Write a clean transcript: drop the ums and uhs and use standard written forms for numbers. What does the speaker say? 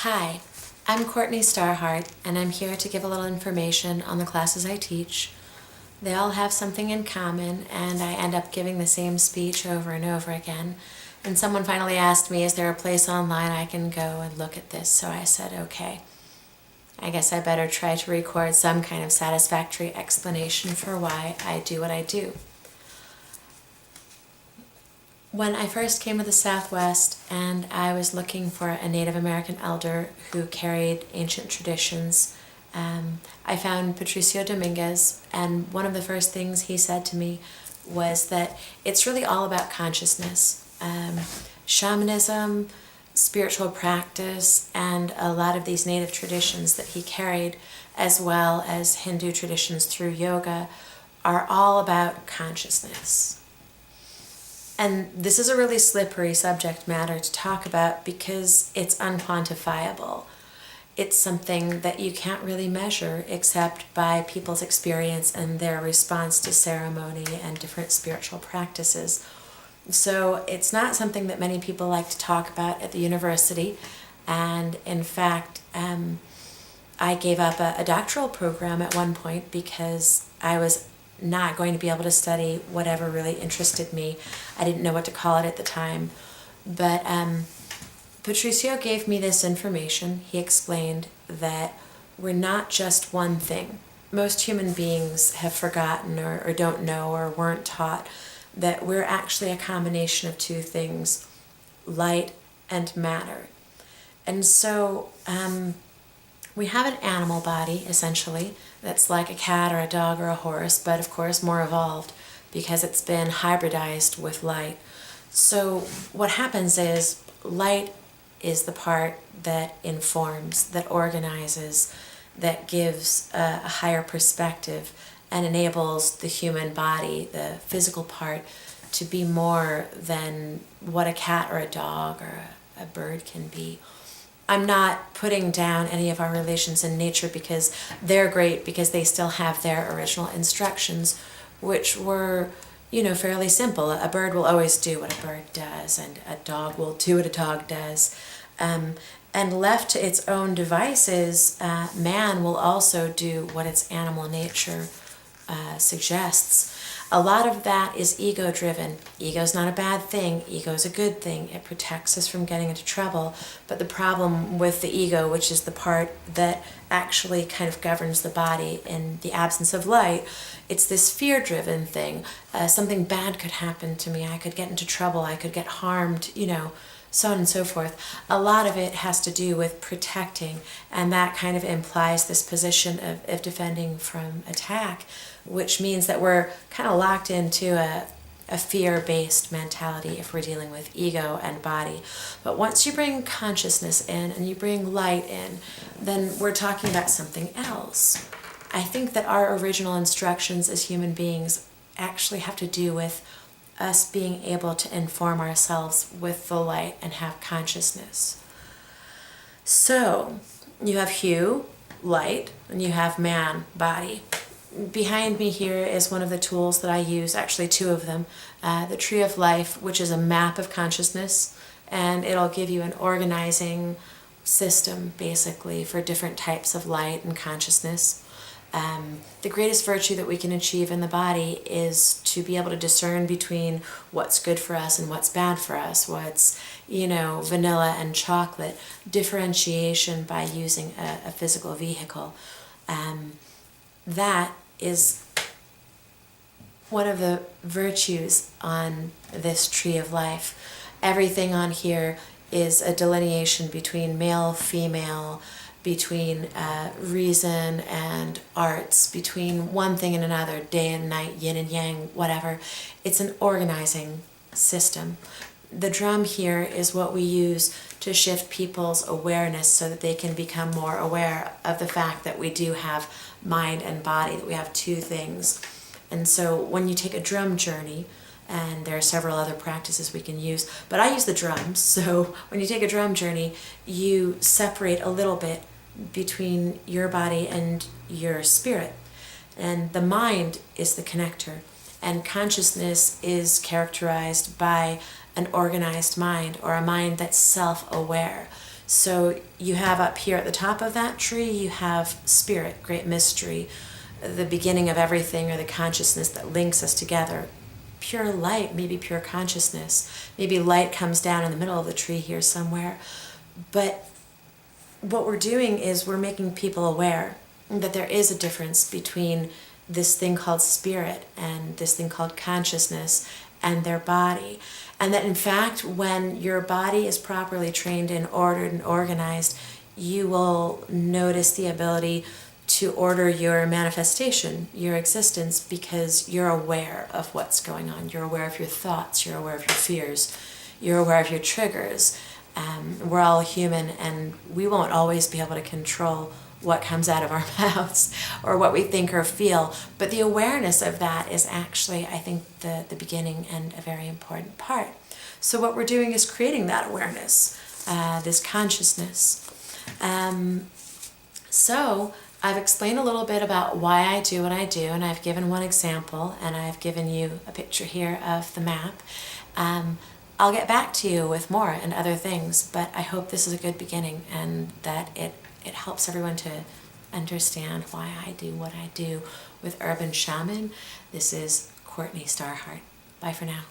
Hi, I'm Courtni StarHeart, and I'm here to give a little information on the classes I teach. They all have something in common, and I end up giving the same speech over and over again. And someone finally asked me, is there a place online I can go and look at this? So I said, okay. I guess I better try to record some kind of satisfactory explanation for why I do what I do. When I first came to the Southwest and I was looking for a Native American elder who carried ancient traditions, I found Patricio Dominguez, and one of the first things he said to me was that it's really all about consciousness. Shamanism, spiritual practice, and a lot of these native traditions that he carried, as well as Hindu traditions through yoga, are all about consciousness. And this is a really slippery subject matter to talk about because it's unquantifiable. It's something that you can't really measure except by people's experience and their response to ceremony and different spiritual practices. So it's not something that many people like to talk about at the university. And in fact, I gave up a doctoral program at one point because I was not going to be able to study whatever really interested me. I didn't know what to call it at the time. But Patricio gave me this information. He explained that we're not just one thing. Most human beings have forgotten or don't know or weren't taught that we're actually a combination of two things, light and matter. And so we have an animal body, essentially, that's like a cat or a dog or a horse, but of course more evolved because it's been hybridized with light. So what happens is light is the part that informs, that organizes, that gives a higher perspective and enables the human body, the physical part, to be more than what a cat or a dog or a bird can be. I'm not putting down any of our relations in nature because they're great, because they still have their original instructions, which were, fairly simple. A bird will always do what a bird does, and a dog will do what a dog does. And left to its own devices, man will also do what its animal nature suggests. A lot of that is ego-driven. Ego's not a bad thing. Ego's a good thing. It protects us from getting into trouble. But the problem with the ego, which is the part that actually kind of governs the body in the absence of light, it's this fear-driven thing. Something bad could happen to me. I could get into trouble. I could get harmed, so on and so forth. A lot of it has to do with protecting, and that kind of implies this position of defending from attack, which means that we're kind of locked into a fear-based mentality if we're dealing with ego and body. But once you bring consciousness in and you bring light in, then we're talking about something else. I think that our original instructions as human beings actually have to do with us being able to inform ourselves with the light and have consciousness. So you have hue, light, and you have man, body. Behind me here is one of the tools that I use, actually two of them, the Tree of Life, which is a map of consciousness, and it'll give you an organizing system, basically, for different types of light and consciousness. The greatest virtue that we can achieve in the body is to be able to discern between what's good for us and what's bad for us, what's, vanilla and chocolate, differentiation by using a physical vehicle. That is one of the virtues on this Tree of Life. Everything on here is a delineation between male, female, between reason and arts, between one thing and another, day and night, yin and yang, whatever. It's an organizing system. The drum here is what we use to shift people's awareness so that they can become more aware of the fact that we do have mind and body, that we have two things. And so when you take a drum journey, and there are several other practices we can use, but I use the drums. So when you take a drum journey, you separate a little bit between your body and your spirit. And the mind is the connector. And consciousness is characterized by an organized mind, or a mind that's self-aware. So you have up here at the top of that tree, you have spirit, great mystery, the beginning of everything, or the consciousness that links us together. Pure light, maybe pure consciousness. Maybe light comes down in the middle of the tree here somewhere. But what we're doing is we're making people aware that there is a difference between this thing called spirit and this thing called consciousness and their body. And that in fact, when your body is properly trained and ordered and organized, you will notice the ability to order your manifestation, your existence, because you're aware of what's going on. You're aware of your thoughts, you're aware of your fears, you're aware of your triggers. We're all human, and we won't always be able to control what comes out of our mouths or what we think or feel. But the awareness of that is actually, I think, the beginning and a very important part. So what we're doing is creating that awareness, this consciousness. So I've explained a little bit about why I do what I do, and I've given one example, and I've given you a picture here of the map. I'll get back to you with more and other things, but I hope this is a good beginning and that it helps everyone to understand why I do what I do with Urban Shaman. This is Courtni StarHeart. Bye for now.